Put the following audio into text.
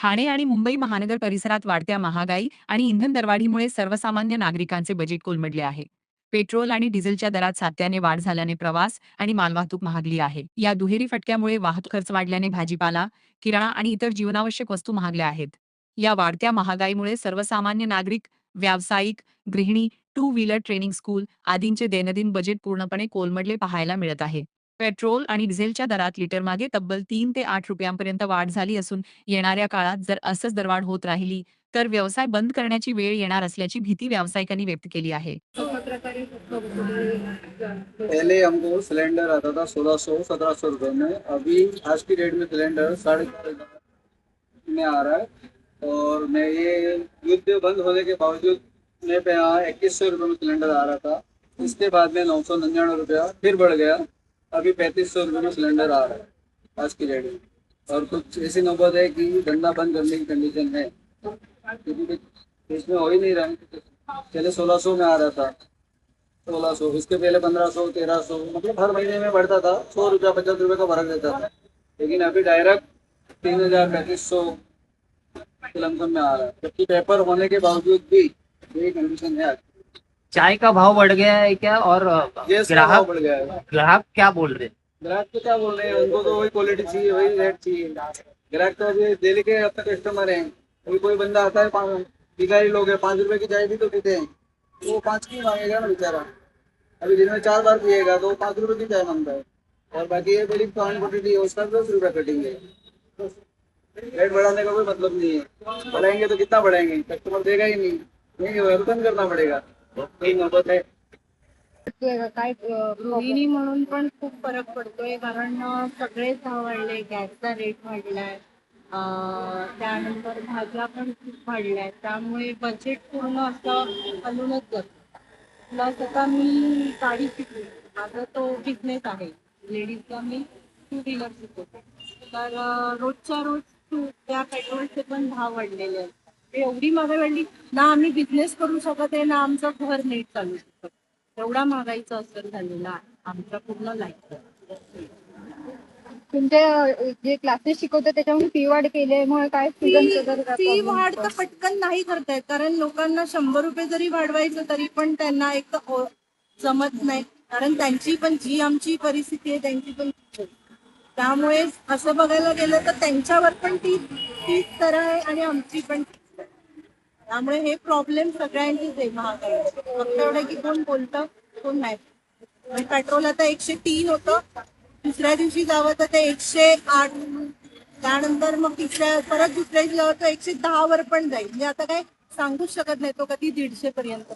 ठाणे आणि मुंबई महानगर परिसरात वाढत्या महागाई आणि इंधन दरवाढीमुळे सर्वसामान्य नागरिकांचे बजेट कोलमडले आहे. पेट्रोल आणि डिझेलच्या दरात सातत्याने वाढ झाल्याने प्रवास आणि मालवाहतूक महागली आहे. या दुहेरी फटक्यामुळे वाहतूक खर्च वाढल्याने भाजीपाला, किराणा आणि इतर जीवनावश्यक वस्तू महागल्या आहेत. या वाढत्या महागाईमुळे सर्वसामान्य नागरिक, व्यावसायिक, गृहिणी, टू व्हीलर ट्रेनिंग स्कूल आदींचे दैनंदिन बजेट पूर्णपणे कोलमडले पाहायला मिळत आहे. पेट्रोल आणि डिझेलच्या दरात लिटरमागे तब्बल 3 ते 8 रुपयांपर्यंत वाढ झाली असून येणाऱ्या काळात जर असंच दरवाढ होत राहिली, तर व्यवसाय बंद करण्याची वेळ येणार असल्याची भीती व्यावसायिकांनी व्यक्त केली आहे. पहले हमको सिलेंडर आता था 1600-1700 रुपये में। अभी आज की डेट में सिलेंडर 4,500 में आ रहा है। और मैं ये युद्ध बंद होने के बावजूद मेरे पे यहाँ 2100 रुपये में सिलेंडर आ रहा था। इसके बाद में 999 रुपया फिर बढ़ गया। अभी 3500 रुपये में सिलेंडर आ रहा है आज की डेट में। और कुछ ऐसी नौबत है कि धंधा बंद करने की कंडीशन है, क्योंकि इसमें हो ही नहीं रहा है। पहले 1600 में आ रहा था, 1600, इसके पहले 1500, 1300, मतलब हर महीने में बढ़ता था। 100 रुपया 50 रुपये का फर्क रहता था। लेकिन अभी डायरेक्ट 3000, 3500 के लमसम में आ रहा है, जबकि पेपर होने के बावजूद भी यही कंडीशन है। चाय का भाव बढ़ गया है क्या? और गैस का भाव ग्राहक बढ़ गया है। ग्राहक क्या बोल रहे हैं? ग्राहक तो क्या बोल रहे हैं, उनको तो वही क्वालिटी चाहिए, वही रेट चाहिए। ग्राहक तो अभी डेली के अपने कस्टमर हैं। अभी कोई बंदा आता है, भिखारी लोग हैं, 5 रुपए की चाय भी तो पीते हैं, वो 5 की मांगेगा ना बेचारा। अभी दिन में 4 बार पिएगा तो 5 रुपए की चाय मांगता है। और बाकी ये बड़ी क्वांटिटी है, उसका 10 रुपया कटेंगे। रेट बढ़ाने का कोई मतलब नहीं है। बढ़ाएंगे तो कितना बढ़ाएंगे, कस्टमर देगा ही नहीं वेलकम करना पड़ेगा। यही नौबत है। काय गृहिणी म्हणून पण खूप फरक पडतोय, कारण सगळेच भाव वाढले, गॅसचा रेट वाढलाय, त्यानंतर भाज्या पण खूप वाढल्या, त्यामुळे बजेट पूर्ण असं हलूनच जातं. प्लस आता मी गाडी शिकली, माझा तो बिझनेस आहे लेडीजचा, मी टू व्हीलर शिकवते. तर रोजच्या रोज त्या पेट्रोलचे पण भाव वाढलेले आहेत. ते एवढी महागाई वाढली ना, आम्ही बिझनेस करू शकत आहे ना आमचं घर नीट चालू शकत. एवढा महागाईचा असर झालेला आहे आमच्या पूर्ण लाईफ. तुमचे जे क्लासेस शिकवते त्याच्यामुळे फी वाढ केल्यामुळे काय स्टुडंट वगैरे फी वाढ तर पटकन नाही करतायत, कारण लोकांना 100 रुपये जरी वाढवायचं तरी पण त्यांना एक जमत नाही, कारण त्यांची पण जी आमची परिस्थिती आहे त्यांची पण. त्यामुळे असं बघायला गेलं तर त्यांच्यावर पण तीच तर आहे आणि आमची पण. त्यामुळे हे प्रॉब्लेम सगळ्यांचीच आहे महागाई. फक्त एवढं की कोण बोलतं कोण नाही. पेट्रोल आता 103 होतं, दुसऱ्या दिवशी जावं तर ते 108, त्यानंतर मग परत दुसऱ्या दिवशी जावं तर 110 वर पण जाईल. म्हणजे आता काय सांगूच शकत नाही तो कधी 150 पर्यंत.